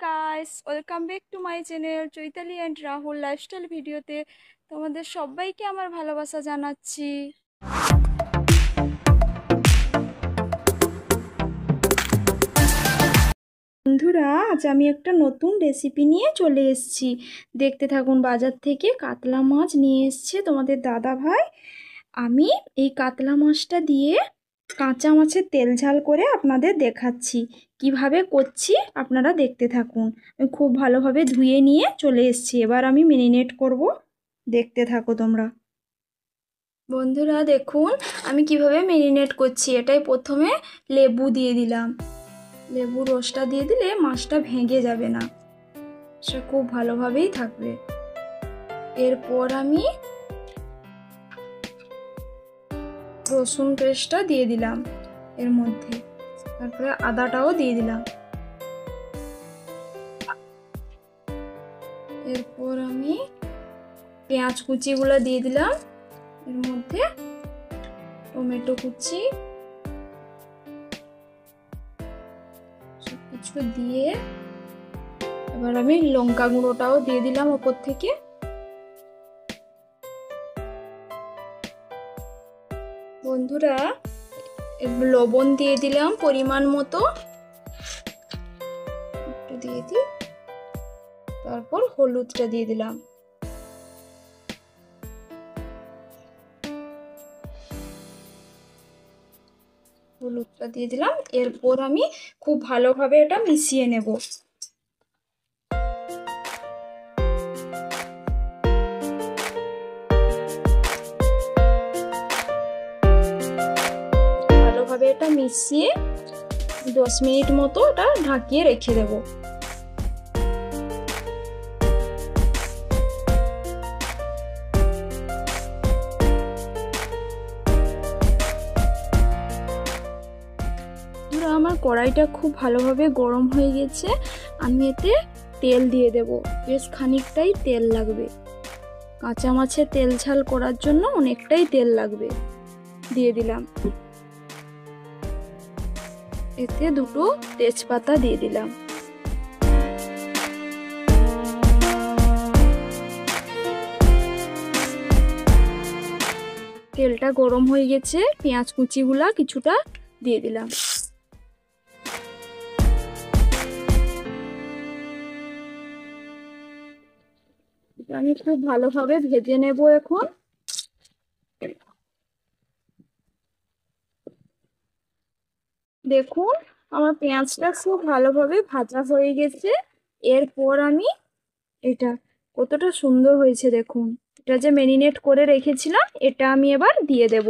Guys, welcome back to my channel Chaitali and Rahul lifestyle ভিডিওতে তোমাদের সবাইকে আমার ভালোবাসা জানাচ্ছি। বন্ধুরা, আজ আমি একটা নতুন রেসিপি নিয়ে চলে এসেছি। দেখতে থাকুন। বাজার থেকে কাতলা মাছ নিয়ে এসছে তোমাদের দাদা ভাই। আমি এই কাতলা মাছটা দিয়ে কাঁচা মাছের তেল ঝাল করে আপনাদের দেখাচ্ছি কিভাবে করছি। আপনারা দেখতে থাকুন। আমি খুব ভালোভাবে ধুয়ে নিয়ে চলে এসেছি। এবার আমি মেরিনেট করব, দেখতে থাকো তোমরা। বন্ধুরা দেখুন আমি কিভাবে মেরিনেট করছি। এটাই প্রথমে লেবু দিয়ে দিলাম। লেবু রসটা দিয়ে দিলে মাছটা ভেঙে যাবে না, সেটা খুব ভালোভাবেই থাকবে। এরপর আমি রসুন পেস্টটা দিয়ে দিলাম এর মধ্যে, তারপরে আদাটাও দিয়ে দিলাম। এরপর আমি পেঁয়াজ কুচিগুলো দিয়ে দিলাম এর মধ্যে, টমেটো কুচি, সব কিছু দিয়ে এবার আমি লঙ্কা গুঁড়োটাও দিয়ে দিলাম ওপর থেকে। বন্ধুরা লবণ দিয়ে দিলাম পরিমাণ মতো, একটু দিয়ে দিই। তারপর হলুদটা দিয়ে দিলাম। হলুদটা দিয়ে দিলাম। এরপর আমি খুব ভালোভাবে এটা মিশিয়ে নেব। ভালোভাবে এটা মিশিয়ে 10 মিনিট মতো এটা ঢাকিয়ে রেখে দেব। আমার কড়াইটা খুব ভালোভাবে গরম হয়ে গেছে। আমি এতে তেল দিয়ে দেব। বেশ খানিকটাই তেল লাগবে। কাঁচা মাছের তেল ঝাল করার জন্য অনেকটাই তেল লাগবে। দিয়ে দিলাম। এতে দুটো তেজপাতা দিয়ে দিলাম। তেলটা গরম হয়ে গেছে। পেঁয়াজ কুচিগুলা কিছুটা দিয়ে দিলাম। আমি খুব ভালোভাবে ভেজে নেব এখন। দেখুন আমার পেঁয়াজটা খুব ভালোভাবে ভাজা হয়ে গেছে। এরপর আমি এটা কতটা সুন্দর হয়েছে দেখুন। এটা যে মেরিনেট করে রেখেছিলাম এটা আমি এবার দিয়ে দেব।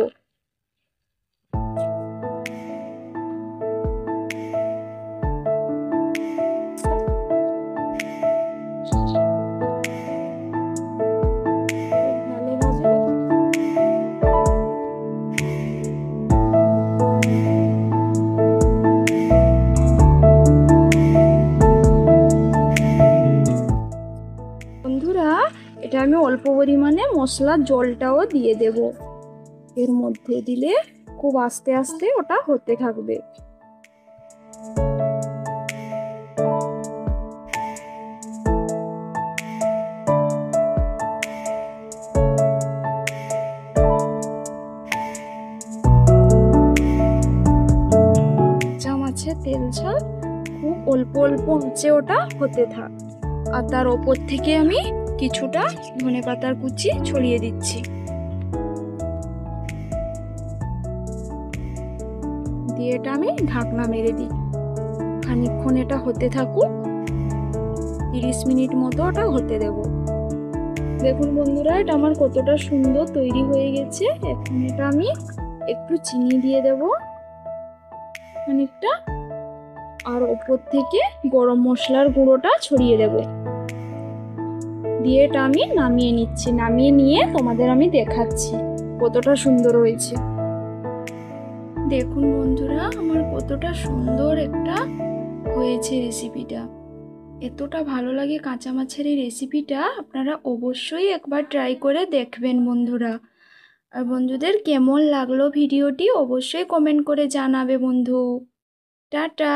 বন্ধুরা এটা আমি অল্প পরিমাণে মশলার জলটাও দিয়ে দেব। এর মধ্যে দিলে খুব আস্তে আস্তে ওটা হতে থাকবে। মাছের তেল ঝাল খুব অল্প অল্প আঁচে ওটা হতে থাক। আর তার ওপর থেকে আমি কিছুটা ধনেপাতার কুচি ছড়িয়ে দিচ্ছি। দিয়ে এটা আমি ঢাকনা মেরে দিই। খানিকক্ষণ এটা হতে থাকুক। 30 মিনিট মতো ওটা হতে দেব। দেখুন বন্ধুরা এটা আমার কতটা সুন্দর তৈরি হয়ে গেছে। এখন এটা আমি একটু চিনি দিয়ে দেব খানিকটা, আর ওপর থেকে গরম মশলার গুঁড়োটা ছড়িয়ে দেব। দিয়ে এটা আমি নামিয়ে নিচ্ছি। নামিয়ে নিয়ে তোমাদের আমি দেখাচ্ছি কতটা সুন্দর হয়েছে। দেখুন বন্ধুরা আমার কতটা সুন্দর একটা হয়েছে রেসিপিটা। এতটা ভালো লাগে কাঁচা মাছের এই রেসিপিটা। আপনারা অবশ্যই একবার ট্রাই করে দেখবেন বন্ধুরা। আর বন্ধুদের কেমন লাগলো ভিডিওটি অবশ্যই কমেন্ট করে জানাবে বন্ধু। টাটা।